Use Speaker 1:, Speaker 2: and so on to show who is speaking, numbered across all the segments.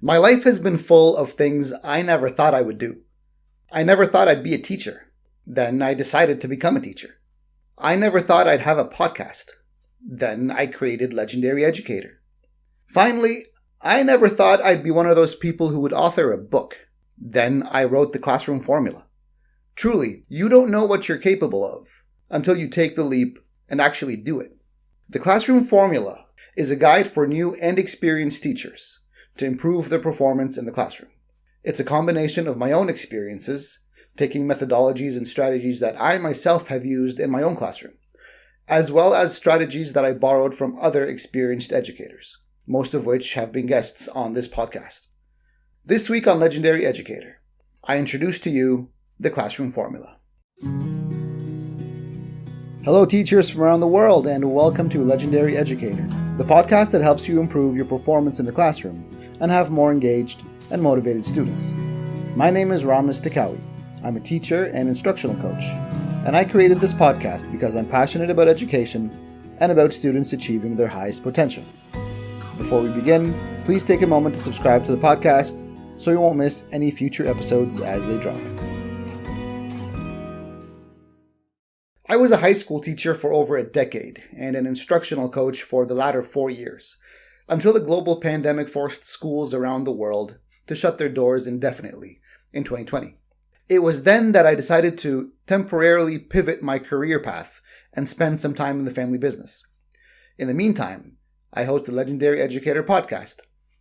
Speaker 1: My life has been full of things I never thought I would do. I never thought I'd be a teacher. Then I decided to become a teacher. I never thought I'd have a podcast. Then I created Legendary Educator. Finally, I never thought I'd be one of those people who would author a book. Then I wrote the Classroom Formula. Truly, you don't know what you're capable of until you take the leap and actually do it. The Classroom Formula is a guide for new and experienced teachers to improve their performance in the classroom. It's a combination of my own experiences, taking methodologies and strategies that I myself have used in my own classroom, as well as strategies that I borrowed from other experienced educators, most of which have been guests on this podcast. This week on Legendary Educator, I introduce to you the Classroom Formula. Hello teachers from around the world, and welcome to Legendary Educator, the podcast that helps you improve your performance in the classroom and have more engaged and motivated students. My name is Ramis Takawi. I'm a teacher and instructional coach, and I created this podcast because I'm passionate about education and about students achieving their highest potential. Before we begin, please take a moment to subscribe to the podcast so you won't miss any future episodes as they drop. I was a high school teacher for over a decade and an instructional coach for the latter 4 years, until the global pandemic forced schools around the world to shut their doors indefinitely in 2020. It was then that I decided to temporarily pivot my career path and spend some time in the family business. In the meantime, I host the Legendary Educator podcast,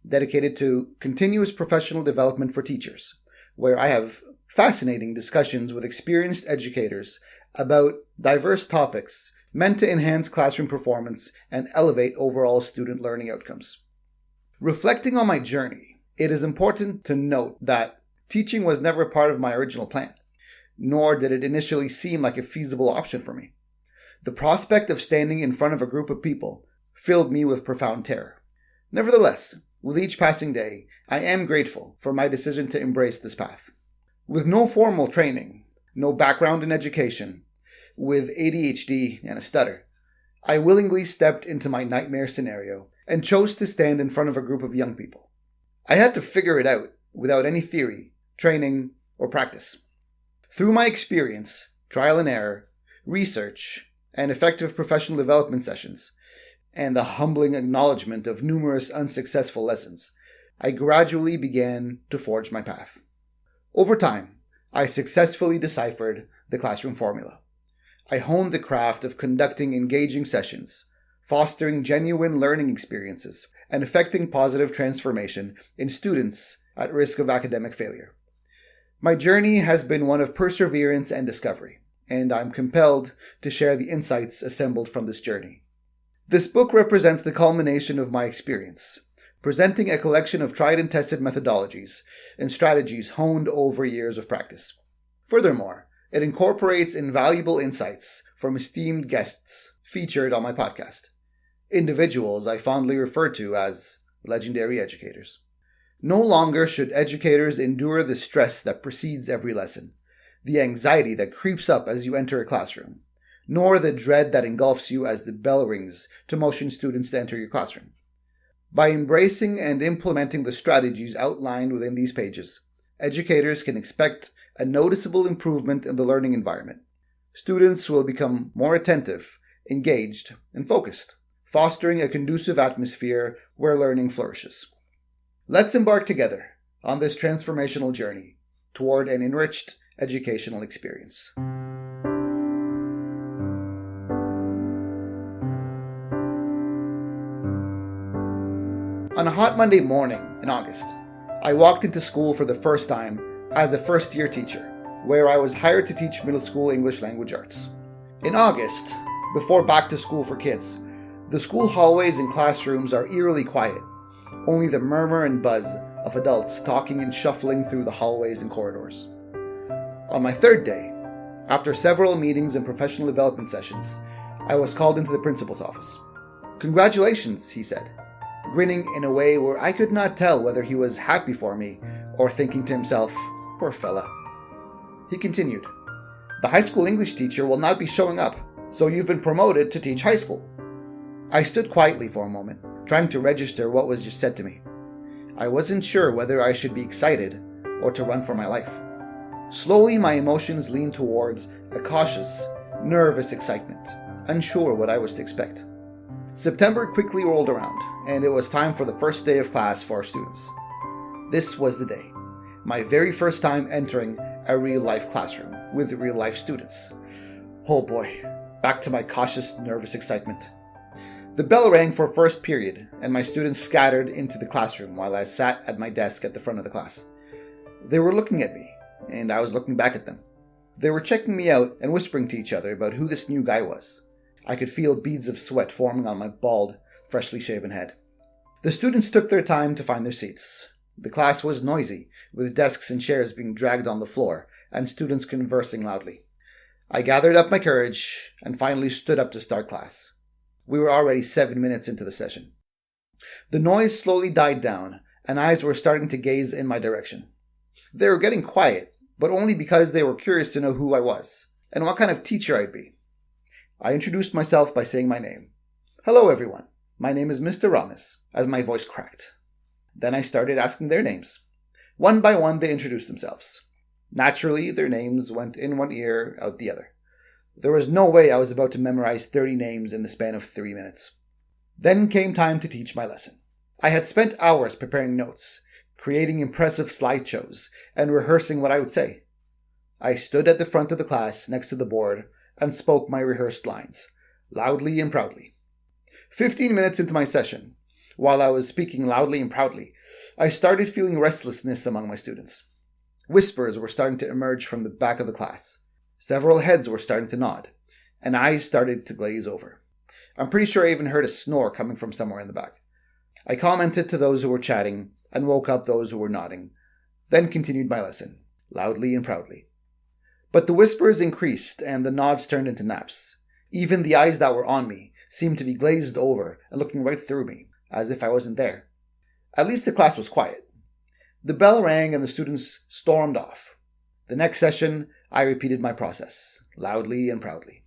Speaker 1: dedicated to continuous professional development for teachers, where I have fascinating discussions with experienced educators about diverse topics meant to enhance classroom performance and elevate overall student learning outcomes. Reflecting on my journey, it is important to note that teaching was never part of my original plan, nor did it initially seem like a feasible option for me. The prospect of standing in front of a group of people filled me with profound terror. Nevertheless, with each passing day, I am grateful for my decision to embrace this path. With no formal training, no background in education, with ADHD and a stutter, I willingly stepped into my nightmare scenario and chose to stand in front of a group of young people. I had to figure it out without any theory, training, or practice. Through my experience, trial and error, research, and effective professional development sessions, and the humbling acknowledgement of numerous unsuccessful lessons, I gradually began to forge my path. Over time, I successfully deciphered the Classroom Formula. I honed the craft of conducting engaging sessions, fostering genuine learning experiences, and effecting positive transformation in students at risk of academic failure. My journey has been one of perseverance and discovery, and I'm compelled to share the insights assembled from this journey. This book represents the culmination of my experience, presenting a collection of tried and tested methodologies and strategies honed over years of practice. Furthermore, it incorporates invaluable insights from esteemed guests featured on my podcast, individuals I fondly refer to as legendary educators. No longer should educators endure the stress that precedes every lesson, the anxiety that creeps up as you enter a classroom, nor the dread that engulfs you as the bell rings to motion students to enter your classroom. By embracing and implementing the strategies outlined within these pages, educators can expect a noticeable improvement in the learning environment. Students will become more attentive, engaged, and focused, fostering a conducive atmosphere where learning flourishes. Let's embark together on this transformational journey toward an enriched educational experience. On a hot Monday morning in August, I walked into school for the first time as a first-year teacher, where I was hired to teach middle school English language arts. In August, before back to school for kids, the school hallways and classrooms are eerily quiet, only the murmur and buzz of adults talking and shuffling through the hallways and corridors. On my third day, after several meetings and professional development sessions, I was called into the principal's office. "Congratulations," he said, grinning in a way where I could not tell whether he was happy for me or thinking to himself, "Poor fella." He continued, "The high school English teacher will not be showing up, so you've been promoted to teach high school." I stood quietly for a moment, trying to register what was just said to me. I wasn't sure whether I should be excited or to run for my life. Slowly, my emotions leaned towards a cautious, nervous excitement, unsure what I was to expect. September quickly rolled around, and it was time for the first day of class for our students. This was the day, my very first time entering a real-life classroom with real-life students. Oh boy, back to my cautious, nervous excitement. The bell rang for first period, and my students scattered into the classroom while I sat at my desk at the front of the class. They were looking at me, and I was looking back at them. They were checking me out and whispering to each other about who this new guy was. I could feel beads of sweat forming on my bald, freshly shaven head. The students took their time to find their seats. The class was noisy, with desks and chairs being dragged on the floor, and students conversing loudly. I gathered up my courage and finally stood up to start class. We were already 7 minutes into the session. The noise slowly died down, and eyes were starting to gaze in my direction. They were getting quiet, but only because they were curious to know who I was, and what kind of teacher I'd be. I introduced myself by saying my name. "Hello everyone, my name is Mr. Ramos," as my voice cracked. Then I started asking their names. One by one they introduced themselves. Naturally, their names went in one ear, out the other. There was no way I was about to memorize 30 names in the span of 3 minutes. Then came time to teach my lesson. I had spent hours preparing notes, creating impressive slideshows, and rehearsing what I would say. I stood at the front of the class next to the board and spoke my rehearsed lines, loudly and proudly. 15 minutes into my session, while I was speaking loudly and proudly, I started feeling restlessness among my students. Whispers were starting to emerge from the back of the class. Several heads were starting to nod, and eyes started to glaze over. I'm pretty sure I even heard a snore coming from somewhere in the back. I commented to those who were chatting and woke up those who were nodding, then continued my lesson, loudly and proudly. But the whispers increased and the nods turned into naps. Even the eyes that were on me seemed to be glazed over and looking right through me, as if I wasn't there. At least the class was quiet. The bell rang and the students stormed off. The next session, I repeated my process, loudly and proudly.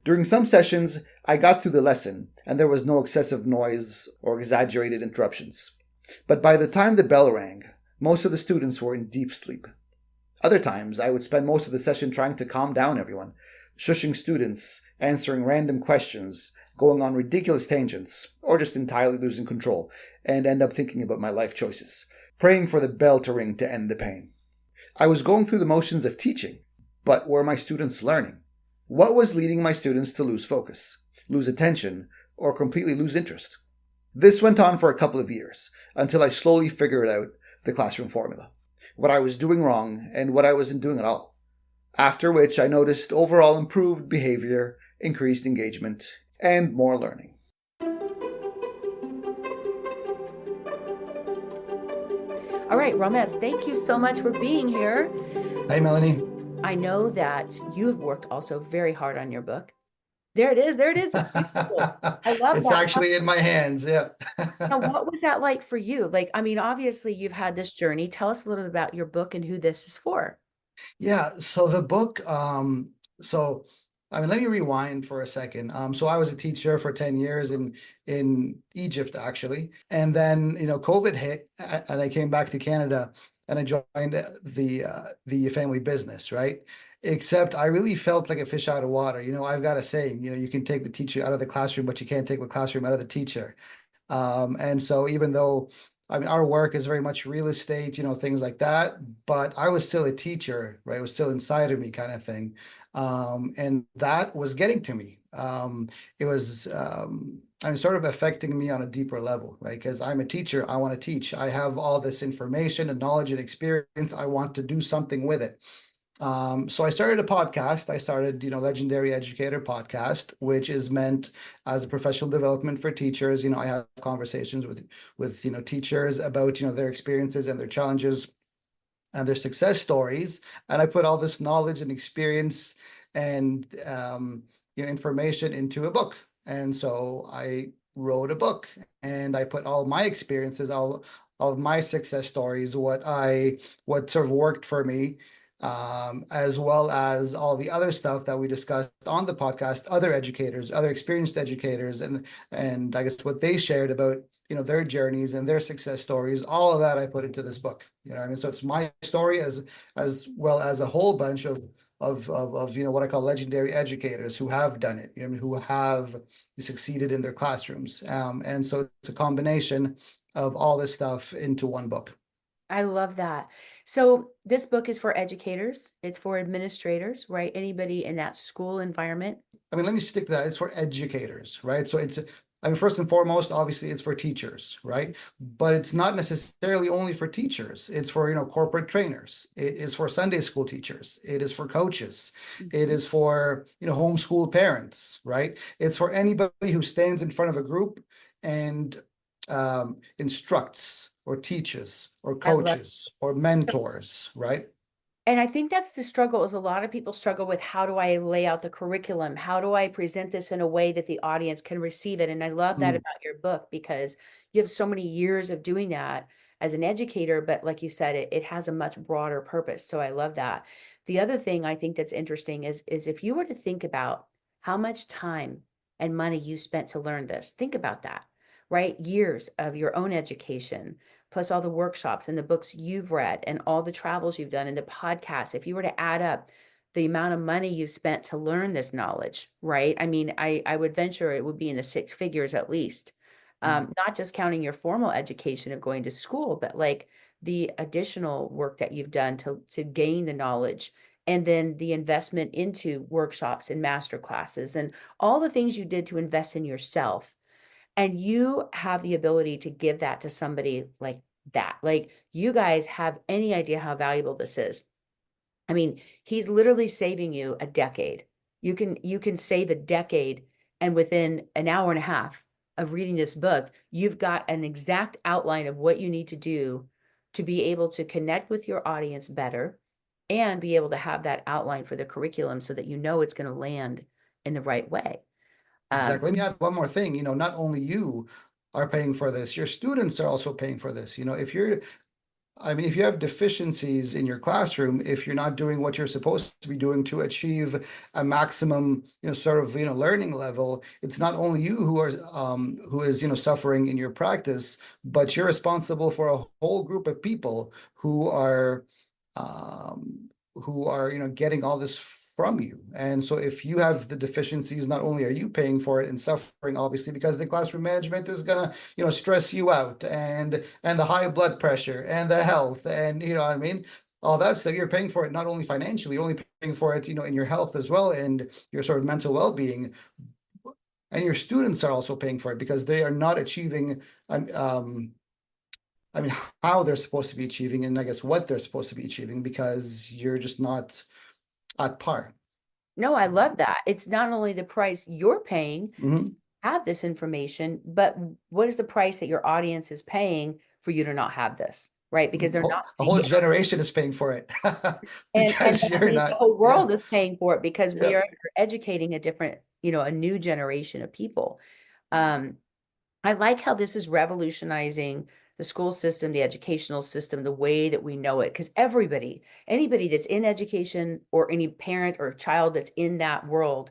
Speaker 1: During some sessions, I got through the lesson and there was no excessive noise or exaggerated interruptions. But by the time the bell rang, most of the students were in deep sleep. Other times, I would spend most of the session trying to calm down everyone, shushing students, answering random questions, going on ridiculous tangents, or just entirely losing control, and end up thinking about my life choices, praying for the bell to ring to end the pain. I was going through the motions of teaching, but were my students learning? What was leading my students to lose focus, lose attention, or completely lose interest? This went on for a couple of years, until I slowly figured out the classroom formula, what I was doing wrong and what I wasn't doing at all. After which I noticed overall improved behavior, increased engagement, and more learning.
Speaker 2: All right, Ramesh, thank you so much for being here.
Speaker 1: Hi, Melanie.
Speaker 2: I know that you've worked also very hard on your book. There it is. There it is. It's useful. I love
Speaker 1: It's
Speaker 2: that.
Speaker 1: actually in my hands. Yeah.
Speaker 2: Now, what was that like for you? Like, I mean, obviously you've had this journey. Tell us a little bit about your book and who this is for.
Speaker 3: Yeah, so the book, let me rewind for a second. So I was a teacher for 10 years in Egypt, actually. And then, COVID hit and I came back to Canada and I joined the family business, right? Except I really felt like a fish out of water. I've got a saying, you can take the teacher out of the classroom, but you can't take the classroom out of the teacher. And so even though our work is very much real estate, things like that, but I was still a teacher, right? It was still inside of me kind of thing. And that was getting to me. It was sort of affecting me on a deeper level, right? Because I'm a teacher, I want to teach. I have all this information and knowledge and experience. I want to do something with it. So I started a podcast. I started, Legendary Educator Podcast, which is meant as a professional development for teachers. I have conversations with teachers about, their experiences and their challenges and their success stories. And I put all this knowledge and experience and, information into a book. And so I wrote a book and I put all my experiences, all of my success stories, what sort of worked for me, as well as all the other stuff that we discussed on the podcast, other educators, other experienced educators, and I guess what they shared about their journeys and their success stories. All of that I put into this book. So it's my story as well as a whole bunch of what I call legendary educators who have done it, who have succeeded in their classrooms. And so it's a combination of all this stuff into one book.
Speaker 2: I love that. So this book is for educators, it's for administrators, right? Anybody in that school environment.
Speaker 3: I mean, let me stick to that. It's for educators, right? So first and foremost, obviously it's for teachers, right? But it's not necessarily only for teachers. It's for, corporate trainers. It is for Sunday school teachers. It is for coaches. It is for, homeschool parents, right? It's for anybody who stands in front of a group and instructs or teaches or coaches or mentors, right?
Speaker 2: And I think that's the struggle, is a lot of people struggle with, how do I lay out the curriculum? How do I present this in a way that the audience can receive it? And I love that about your book, because you have so many years of doing that as an educator, but like you said, it has a much broader purpose. So I love that. The other thing I think that's interesting is if you were to think about how much time and money you spent to learn this, think about that, right? Years of your own education, plus all the workshops and the books you've read and all the travels you've done and the podcasts. If you were to add up the amount of money you've spent to learn this knowledge, right? I mean, I would venture it would be in the six figures at least. Not just counting your formal education of going to school, but like the additional work that you've done to gain the knowledge, and then the investment into workshops and master classes and all the things you did to invest in yourself. And you have the ability to give that to somebody like that. Like, you guys have any idea how valuable this is? I mean, he's literally saving you a decade. You can save a decade, and within an hour and a half of reading this book, you've got an exact outline of what you need to do to be able to connect with your audience better, and be able to have that outline for the curriculum so that it's going to land in the right way.
Speaker 3: Exactly. Let me add one more thing. Not only you are paying for this, your students are also paying for this. If you have deficiencies in your classroom, if you're not doing what you're supposed to be doing to achieve a maximum, learning level, it's not only you who is, suffering in your practice, but you're responsible for a whole group of people who are, getting all this from you. And so if you have the deficiencies, not only are you paying for it and suffering, obviously, because the classroom management is gonna, stress you out, and the high blood pressure and the health, and what I mean, all that stuff, you're paying for it not only financially, you're only paying for it, in your health as well, and your sort of mental well-being. And your students are also paying for it because they are not achieving how they're supposed to be achieving, and I guess what they're supposed to be achieving, because you're just not at par.
Speaker 2: No, I love that. It's not only the price you're paying to have this information, but what is the price that your audience is paying for you to not have this, right? Because they're not.
Speaker 3: A whole generation is paying for it.
Speaker 2: And
Speaker 3: you're not.
Speaker 2: The whole world is paying for it, because we are educating a different, a new generation of people. I like how this is revolutionizing the school system, the educational system, the way that we know it. Because anybody that's in education, or any parent or child that's in that world,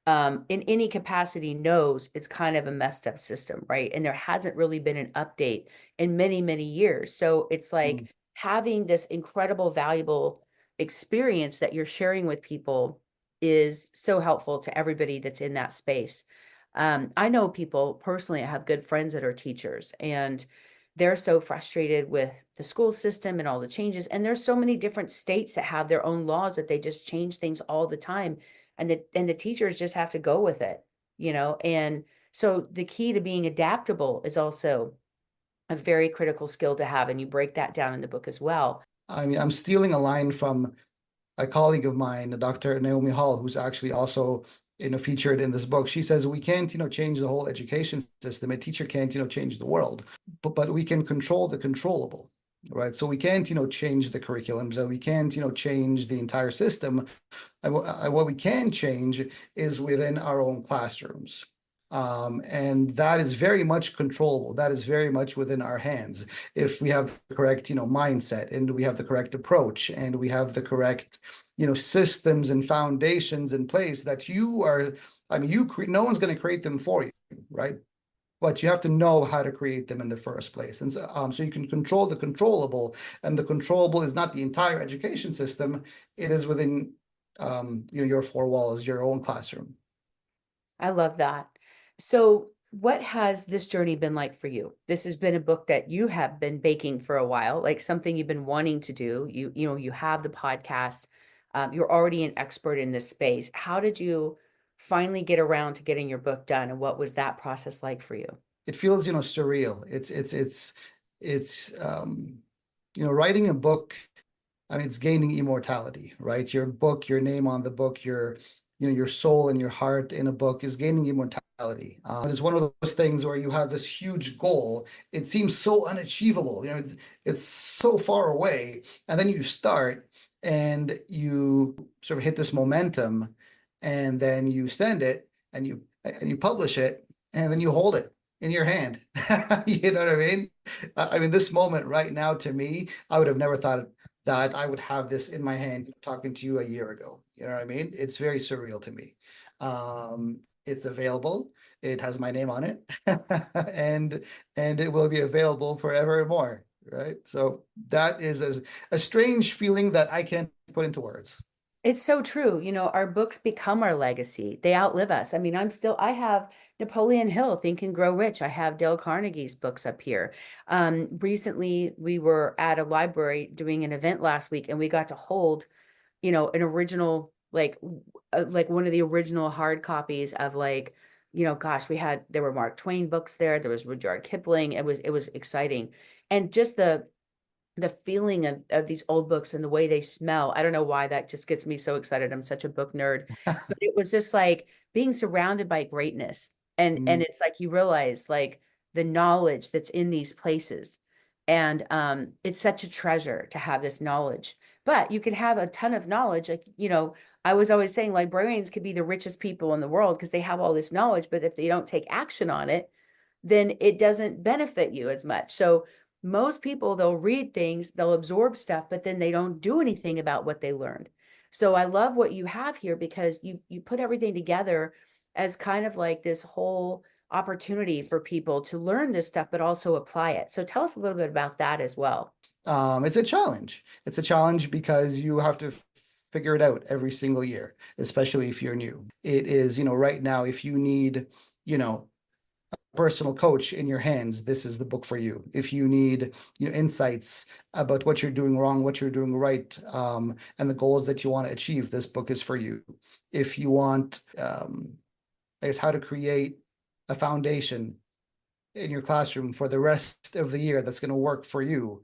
Speaker 2: in any capacity, knows it's kind of a messed up system, right? And there hasn't really been an update in many, many years. So it's like having this incredible, valuable experience that you're sharing with people is so helpful to everybody that's in that space. I know people personally, I have good friends that are teachers, and they're so frustrated with the school system and all the changes. And there's so many different states that have their own laws that they just change things all the time. And the teachers just have to go with it, And so the key to being adaptable is also a very critical skill to have. And you break that down in the book as well.
Speaker 3: I mean, I'm stealing a line from a colleague of mine, Dr. Naomi Hall, who's actually also featured in this book. She says we can't change the whole education system. A teacher can't change the world, but we can control the controllable, right? So we can't change the curriculums, and we can't change the entire system. And what we can change is within our own classrooms. And that is very much controllable. That is very much within our hands. If we have the correct, mindset, and we have the correct approach, and we have the correct, systems and foundations in place that no one's going to create them for you, right? but you have to know how to create them in the first place. And so you can control the controllable, and the controllable is not the entire education system. It is within, your four walls, your own classroom.
Speaker 2: I love that. So, what has this journey been like for you? This has been a book that you have been baking for a while, like something you've been wanting to do. You have the podcast. You're already an expert in this space. How did you finally get around to getting your book done, and what was that process like for you?
Speaker 3: It feels, surreal. It's writing a book. I mean, it's gaining immortality, right? Your book, your name on the book, your soul and your heart in a book is gaining immortality. It's one of those things where you have this huge goal. It seems so unachievable. It's so far away, and then you start and you sort of hit this momentum, and then you send it and you publish it, and then you hold it in your hand. You know what I mean? I mean, this moment right now, to me, I would have never thought that I would have this in my hand talking to you a year ago. You know what I mean? It's very surreal to me. It's available. It has my name on it, and it will be available forevermore. Right. So that is a strange feeling that I can't put into words.
Speaker 2: It's so true. Our books become our legacy. They outlive us. I mean, I have Napoleon Hill, Think and Grow Rich. I have Dale Carnegie's books up here. Recently, we were at a library doing an event last week, and we got to hold, an original, like one of the original hard copies of gosh, there were Mark Twain books there. There was Rudyard Kipling. It was exciting. And just the feeling of these old books and the way they smell. I don't know why that just gets me so excited. I'm such a book nerd, but it was just like being surrounded by greatness. And
Speaker 3: Mm.
Speaker 2: it's like you realize like the knowledge that's in these places. And it's such a treasure to have this knowledge. But you can have a ton of knowledge. Like, I was always saying librarians could be the richest people in the world because they have all this knowledge, but if they don't take action on it, then it doesn't benefit you as much. So most people, they'll read things, they'll absorb stuff, but then they don't do anything about what they learned. So I love what you have here because you put everything together as kind of like this whole opportunity for people to learn this stuff, but also apply it. So tell us a little bit about that as well.
Speaker 3: It's a challenge. It's a challenge because you have to figure it out every single year, especially if you're new. It is, right now, if you need, personal coach in your hands, this is the book for you. If you need, insights about what you're doing wrong, what you're doing right, and the goals that you want to achieve, this book is for you. If you want, I guess, how to create a foundation in your classroom for the rest of the year that's going to work for you,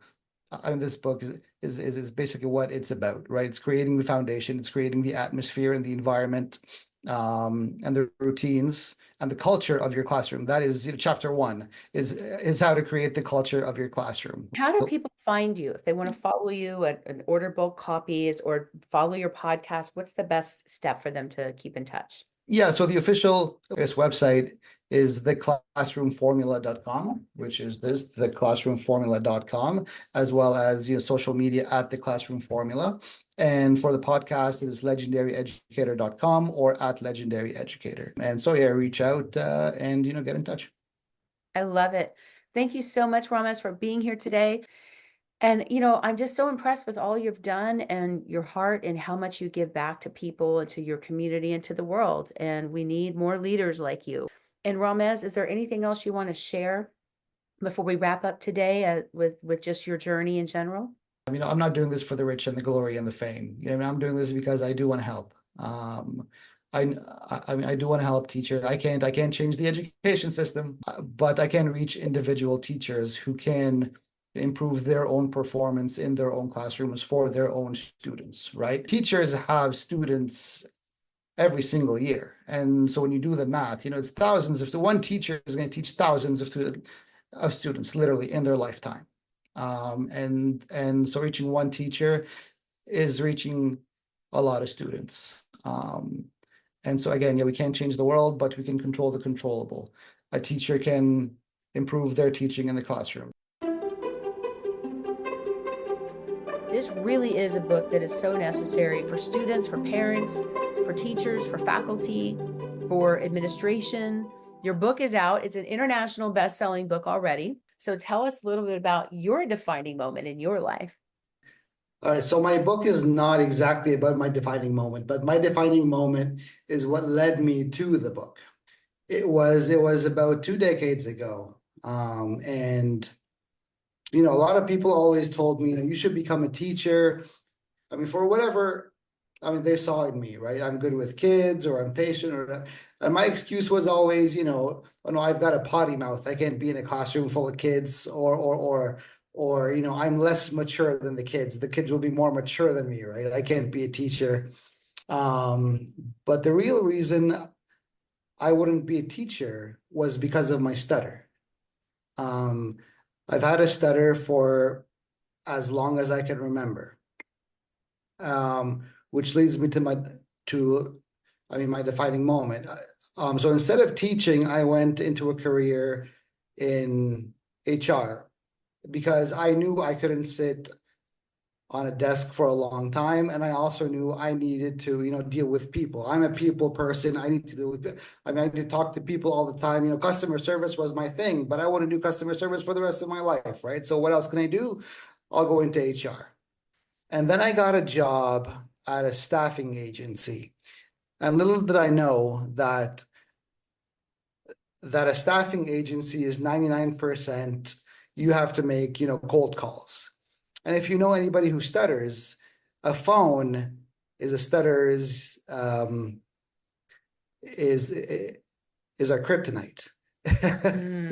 Speaker 3: I mean, this book is basically what it's about, right? It's creating the foundation, it's creating the atmosphere and the environment, and the routines and the culture of your classroom. That is, chapter one is how to create the culture of your classroom.
Speaker 2: How do people find you if they want to follow you and order bulk copies or follow your podcast? What's the best step for them to keep in touch?
Speaker 3: Yeah, so the official, I guess, website is theclassroomformula.com, which is theclassroomformula.com, as well as social media at The Classroom Formula. And for the podcast, it is legendaryeducator.com or at legendaryeducator. And so reach out and get in touch.
Speaker 2: I love it. Thank you so much, Ramez, for being here today. And, I'm just so impressed with all you've done and your heart and how much you give back to people and to your community and to the world. And we need more leaders like you. And Ramez, is there anything else you want to share before we wrap up today with just your journey in general?
Speaker 3: I'm not doing this for the rich and the glory and the fame. I'm doing this because I do want to help. I mean, I do want to help teachers. I can't change the education system, but I can reach individual teachers who can improve their own performance in their own classrooms for their own students, right? Teachers have students every single year. And so when you do the math, it's thousands. If the one teacher is going to teach thousands of students literally in their lifetime. And so reaching one teacher is reaching a lot of students. And so again, we can't change the world, but we can control the controllable. A teacher can improve their teaching in the classroom.
Speaker 2: This really is a book that is so necessary for students, for parents, for teachers, for faculty, for administration. Your book is out. It's an international best-selling book already. So tell us a little bit about your defining moment in your life.
Speaker 3: All right, so my book is not exactly about my defining moment, but my defining moment is what led me to the book. It was about 2 decades ago. And a lot of people always told me, you should become a teacher. I mean, for whatever, they saw in me, right? I'm good with kids, or I'm patient, and my excuse was always, oh no, I've got a potty mouth. I can't be in a classroom full of kids, or I'm less mature than the kids. The kids will be more mature than me, right? I can't be a teacher. But the real reason I wouldn't be a teacher was because of my stutter. Um, I've had a stutter for as long as I can remember. Which leads me to my defining moment. So instead of teaching, I went into a career in HR because I knew I couldn't sit on a desk for a long time, and I also knew I needed to, deal with people. I'm a people person. I need to deal with. I need to talk to people all the time. Customer service was my thing, but I want to do customer service for the rest of my life, right? So what else can I do? I'll go into HR. And then I got a job at a staffing agency. And little did I know that a staffing agency is 99% you have to make, cold calls. And if you know anybody who stutters, a phone is a stutter's is our kryptonite.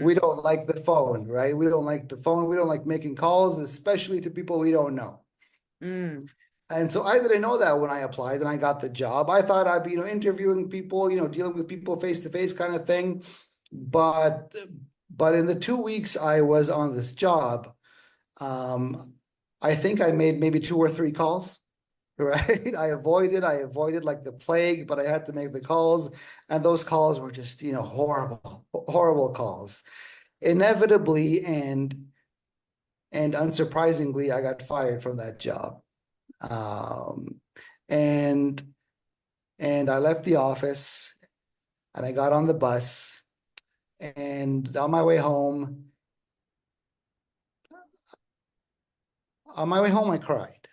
Speaker 3: We don't like the phone, right? We don't like the phone. We don't like making calls, especially to people we don't know. And so I didn't know that when I applied and I got the job. I thought I'd be, interviewing people, dealing with people face to face kind of thing. But in the 2 weeks I was on this job, I think I made maybe 2 or 3 calls, right? I avoided like the plague, but I had to make the calls, and those calls were just, horrible calls. Inevitably and unsurprisingly, I got fired from that job. And I left the office and I got on the bus, and on my way home, I cried.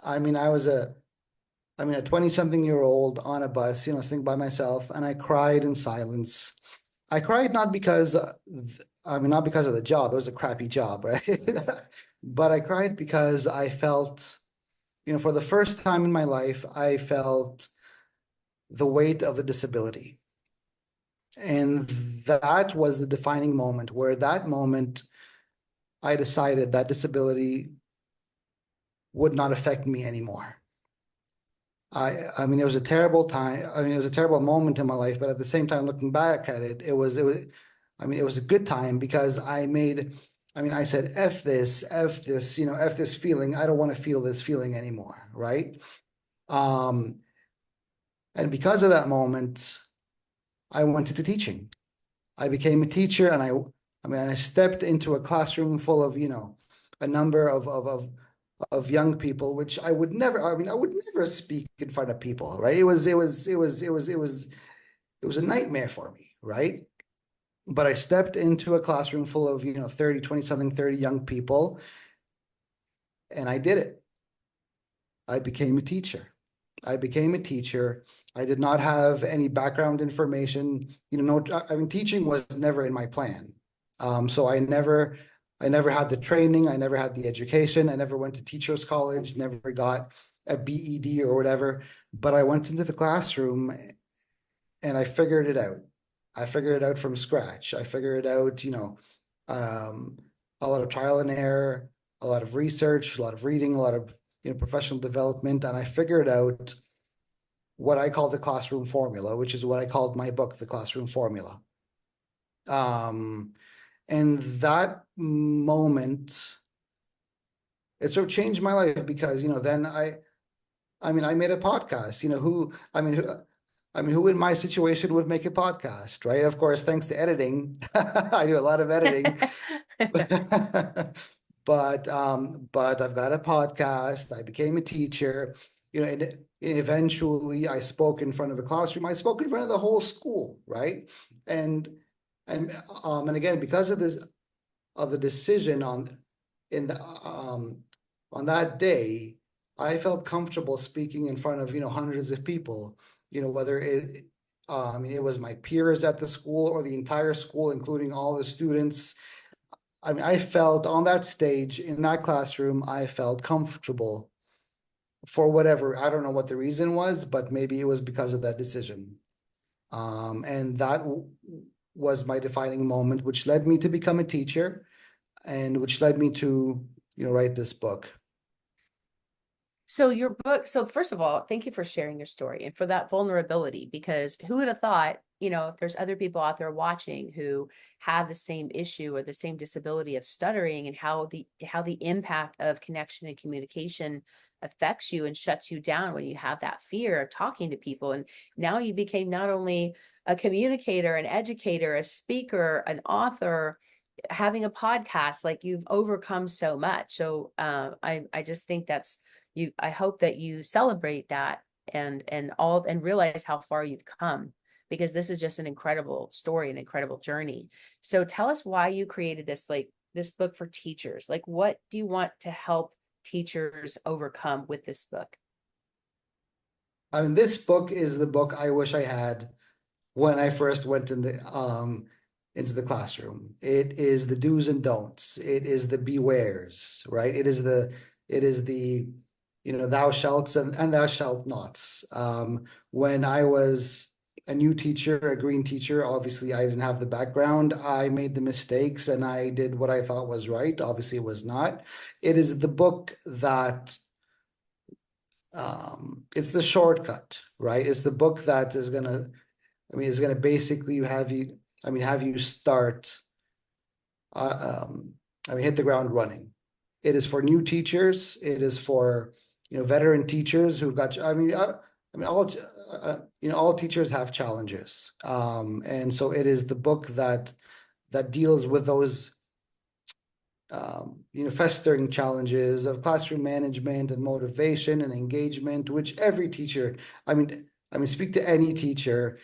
Speaker 3: I mean, I was a 20-something-year-old on a bus, sitting by myself, and I cried in silence. I cried not because, not because of the job. It was a crappy job, right? But I cried because I felt, for the first time in my life, I felt the weight of the disability. And that was the defining moment, where that moment I decided that disability would not affect me anymore. I mean, it was a terrible time. I mean, it was a terrible moment in my life, but at the same time, looking back at it, it was a good time, because I said, F this, F this feeling. I don't want to feel this feeling anymore, right? And because of that moment, I went into teaching. I became a teacher, and I stepped into a classroom full of, a number of young people, which I would never speak in front of people, right? It was a nightmare for me, right? But I stepped into a classroom full of, 30 young people, and I did it. I became a teacher. I did not have any background information, teaching was never in my plan. So I never had the training, I never had the education, I never went to teachers college, never got a BEd or whatever, but I went into the classroom and I figured it out. I figured it out from scratch. I figured it out, a lot of trial and error, a lot of research, a lot of reading, a lot of, professional development, and I figured out what I call the classroom formula, which is what I called my book, The Classroom Formula. And that moment, it sort of changed my life, because, then I made a podcast, who in my situation would make a podcast, right? Of course, thanks to editing. I do a lot of editing. But I've got a podcast. I became a teacher, and eventually I spoke in front of a classroom. I spoke in front of the whole school, right? And and again, because of this, of the decision in the on that day, I felt comfortable speaking in front of, hundreds of people, whether it was my peers at the school or the entire school, including all the students. I mean, I felt on that stage in that classroom, I felt comfortable for whatever, I don't know what the reason was, but maybe it was because of that decision. And that was my defining moment, which led me to become a teacher and which led me to, write this book.
Speaker 2: So your book, so first of all, thank you for sharing your story and for that vulnerability, because who would have thought, if there's other people out there watching who have the same issue or the same disability of stuttering, and how the impact of connection and communication affects you and shuts you down when you have that fear of talking to people. And now you became not only a communicator, an educator, a speaker, an author, having a podcast. Like, you've overcome so much. So I just think that's, I hope that you celebrate that and realize how far you've come, because this is just an incredible story, an incredible journey. So tell us why you created this book for teachers. Like, what do you want to help teachers overcome with this book?
Speaker 3: I mean, this book is the book I wish I had when I first went into the classroom. It is the do's and don'ts. It is the bewares, right? It is the thou shalts and thou shalt nots. When I was a new teacher, a green teacher, obviously I didn't have the background. I made the mistakes and I did what I thought was right. Obviously, it was not. It is the book that it's the shortcut, right? It's the book that is gonna, is gonna basically have you start, hit the ground running. It is for new teachers. It is for veteran teachers who've got. All teachers have challenges, and so it is the book that deals with those festering challenges of classroom management and motivation and engagement, which every teacher, speak to any teacher,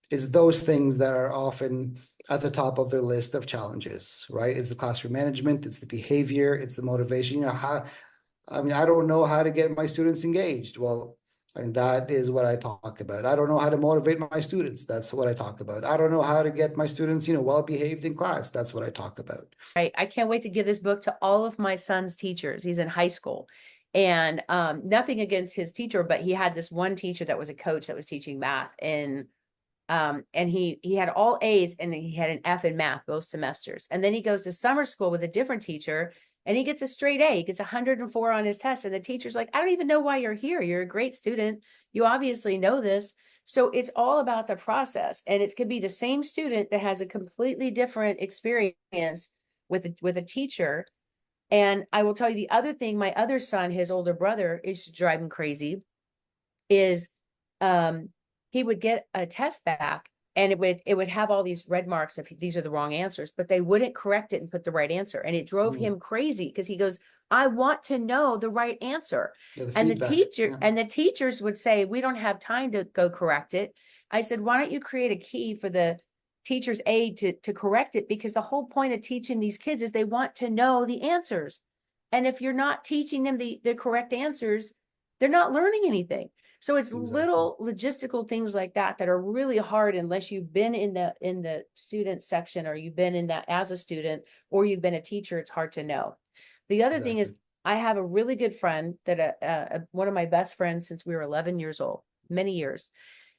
Speaker 3: is those things that are often at the top of their list of challenges, right? It's the classroom management, it's the behavior, it's the motivation. I don't know how to get my students engaged. Well, that is what I talk about. I don't know how to motivate my students. That's what I talk about. I don't know how to get my students, well behaved in class. That's what I talk about.
Speaker 2: Right. I can't wait to give this book to all of my son's teachers. He's in high school, and nothing against his teacher, but he had this one teacher that was a coach that was teaching math, and he had all A's and he had an F in math both semesters. And then he goes to summer school with a different teacher and he gets a straight A. He gets 104 on his test. And the teacher's like, I don't even know why you're here. You're a great student. You obviously know this. So it's all about the process. And it could be the same student that has a completely different experience with a teacher. And I will tell you the other thing, my other son, his older brother, is driving crazy, is he would get a test back and it would have all these red marks if these are the wrong answers, but they wouldn't correct it and put the right answer. And it drove him crazy because he goes, I want to know the right answer. And the teachers would say, we don't have time to go correct it. I said, why don't you create a key for the teacher's aide to correct it? Because the whole point of teaching these kids is they want to know the answers. And if you're not teaching them the correct answers, they're not learning anything. So it's little logistical things like that are really hard unless you've been in the student section, or you've been in that as a student, or you've been a teacher. It's hard to know. The other thing is, I have a really good friend that one of my best friends since we were 11 years old, many years.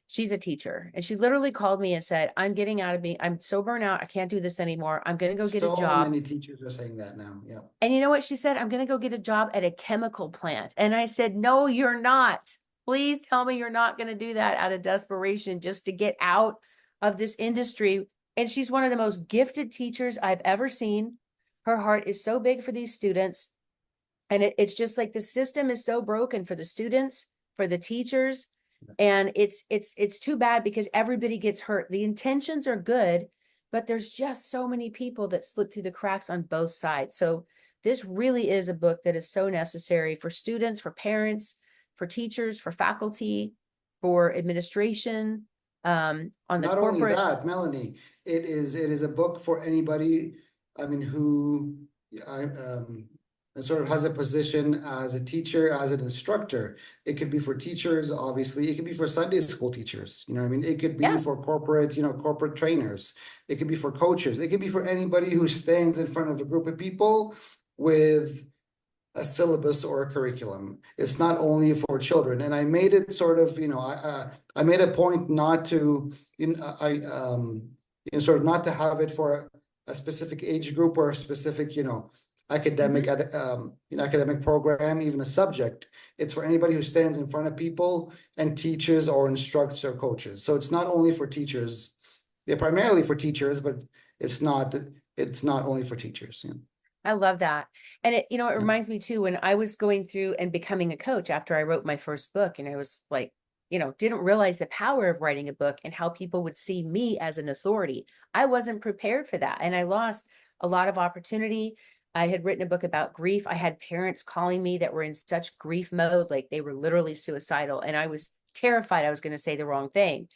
Speaker 2: She's a teacher, and she literally called me and said, I'm getting out of being, I'm so burnt out. I can't do this anymore. I'm going to go get a job.
Speaker 3: So many teachers are saying that now. Yeah.
Speaker 2: And you know what she said? I'm going to go get a job at a chemical plant. And I said, no, you're not. Please tell me you're not going to do that out of desperation just to get out of this industry. And she's one of the most gifted teachers I've ever seen. Her heart is so big for these students. And it's just like the system is so broken for the students, for the teachers. And it's too bad because everybody gets hurt. The intentions are good, but there's just so many people that slip through the cracks on both sides. So this really is a book that is so necessary for students, for parents, for teachers, for faculty, for administration, on the
Speaker 3: Not only
Speaker 2: corporate.
Speaker 3: that, Melanie, it is a book for anybody, I mean, who sort of has a position as a teacher, as an instructor. It could be for teachers, obviously. It could be for Sunday school teachers. You know what I mean? It could be
Speaker 2: Yeah.
Speaker 3: for corporate, corporate trainers. It could be for coaches. It could be for anybody who stands in front of a group of people with a syllabus or a curriculum. It's not only for children. And I made it sort of, I made a point not to, sort of not to have it for a specific age group or a specific, academic, academic program, even a subject. It's for anybody who stands in front of people and teaches or instructs or coaches. So it's not only for teachers. They're primarily for teachers, but it's not only for teachers. Yeah.
Speaker 2: I love that. And it reminds me too, when I was going through and becoming a coach after I wrote my first book, and I was like, didn't realize the power of writing a book and how people would see me as an authority. I wasn't prepared for that. And I lost a lot of opportunity. I had written a book about grief. I had parents calling me that were in such grief mode, like they were literally suicidal. And I was terrified I was going to say the wrong thing.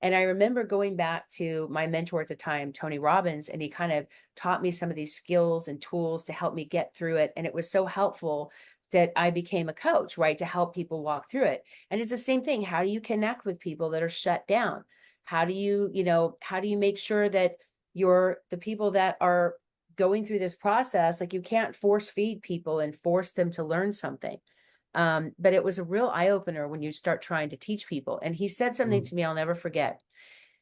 Speaker 2: And I remember going back to my mentor at the time, Tony Robbins, and he kind of taught me some of these skills and tools to help me get through it. And it was so helpful that I became a coach, right, to help people walk through it. And it's the same thing. How do you connect with people that are shut down? How do you make sure that the people that are going through this process, like you can't force feed people and force them to learn something. But it was a real eye opener when you start trying to teach people. And he said something to me I'll never forget.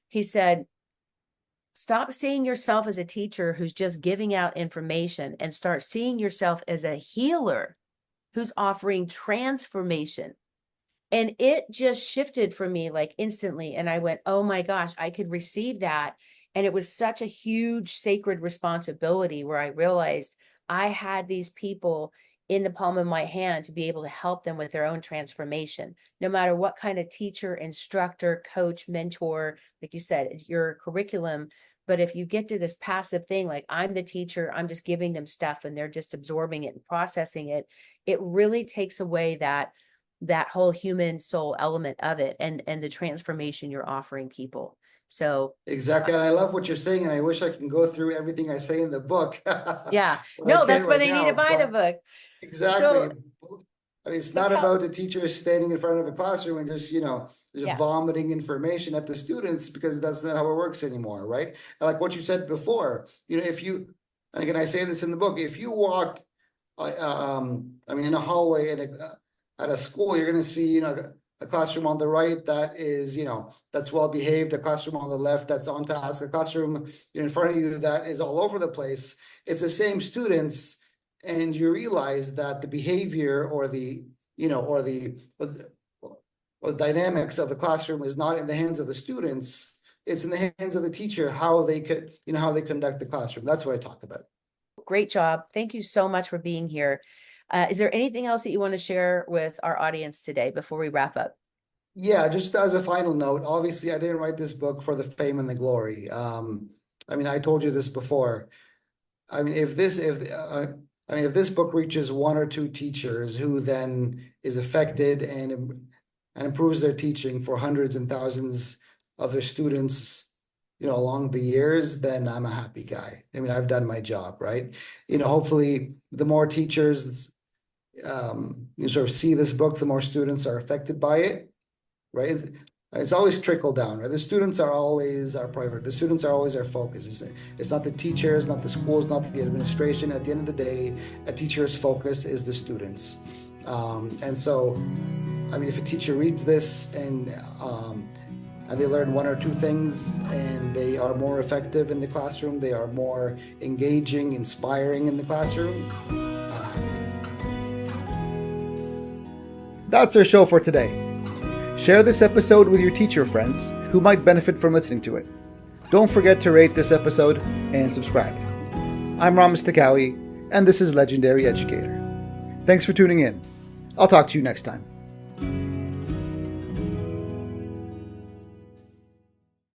Speaker 2: He said, stop seeing yourself as a teacher who's just giving out information and start seeing yourself as a healer who's offering transformation. And it just shifted for me like instantly. And I went, oh my gosh, I could receive that. And it was such a huge sacred responsibility where I realized I had these people in the palm of my hand to be able to help them with their own transformation, no matter what kind of teacher, instructor, coach, mentor, like you said, your curriculum. But if you get to this passive thing, like I'm the teacher, I'm just giving them stuff and they're just absorbing it and processing it, it really takes away that whole human soul element of it and the transformation you're offering people. So
Speaker 3: exactly. And I love what you're saying. And I wish I can go through everything I say in the book.
Speaker 2: Yeah. No, that's why they need to buy the book.
Speaker 3: Exactly.
Speaker 2: So,
Speaker 3: I mean, it's not about the teacher standing in front of a classroom and just, vomiting information at the students, because that's not how it works anymore, right? And like what you said before, if you, and again, I say this in the book, if you walk, in a hallway at a school, you're going to see, a classroom on the right that is, that's well behaved, a classroom on the left that's on task, a classroom in front of you that is all over the place. It's the same students, and you realize that the behavior or the dynamics of the classroom is not in the hands of the students. It's in the hands of the teacher, how they conduct the classroom. That's what I talk about.
Speaker 2: Great job. Thank you so much for being here. Is there anything else that you want to share with our audience today before we wrap up?
Speaker 3: Yeah, just as a final note, obviously I didn't write this book for the fame and the glory. I told you this before. If this book reaches one or two teachers who then is affected and improves their teaching for hundreds and thousands of their students, along the years, then I'm a happy guy. I've done my job, right? Hopefully the more teachers you sort of see this book, the more students are affected by it, right? It's always trickle down, right? The students are always our priority. The students are always our focus. It's not the teachers, not the schools, not the administration. At the end of the day, a teacher's focus is the students. And so, if a teacher reads this and they learn one or two things and they are more effective in the classroom, they are more engaging, inspiring in the classroom.
Speaker 1: That's our show for today. Share this episode with your teacher friends who might benefit from listening to it. Don't forget to rate this episode and subscribe. I'm Ramis Takawi, and this is Legendary Educator. Thanks for tuning in. I'll talk to you next time.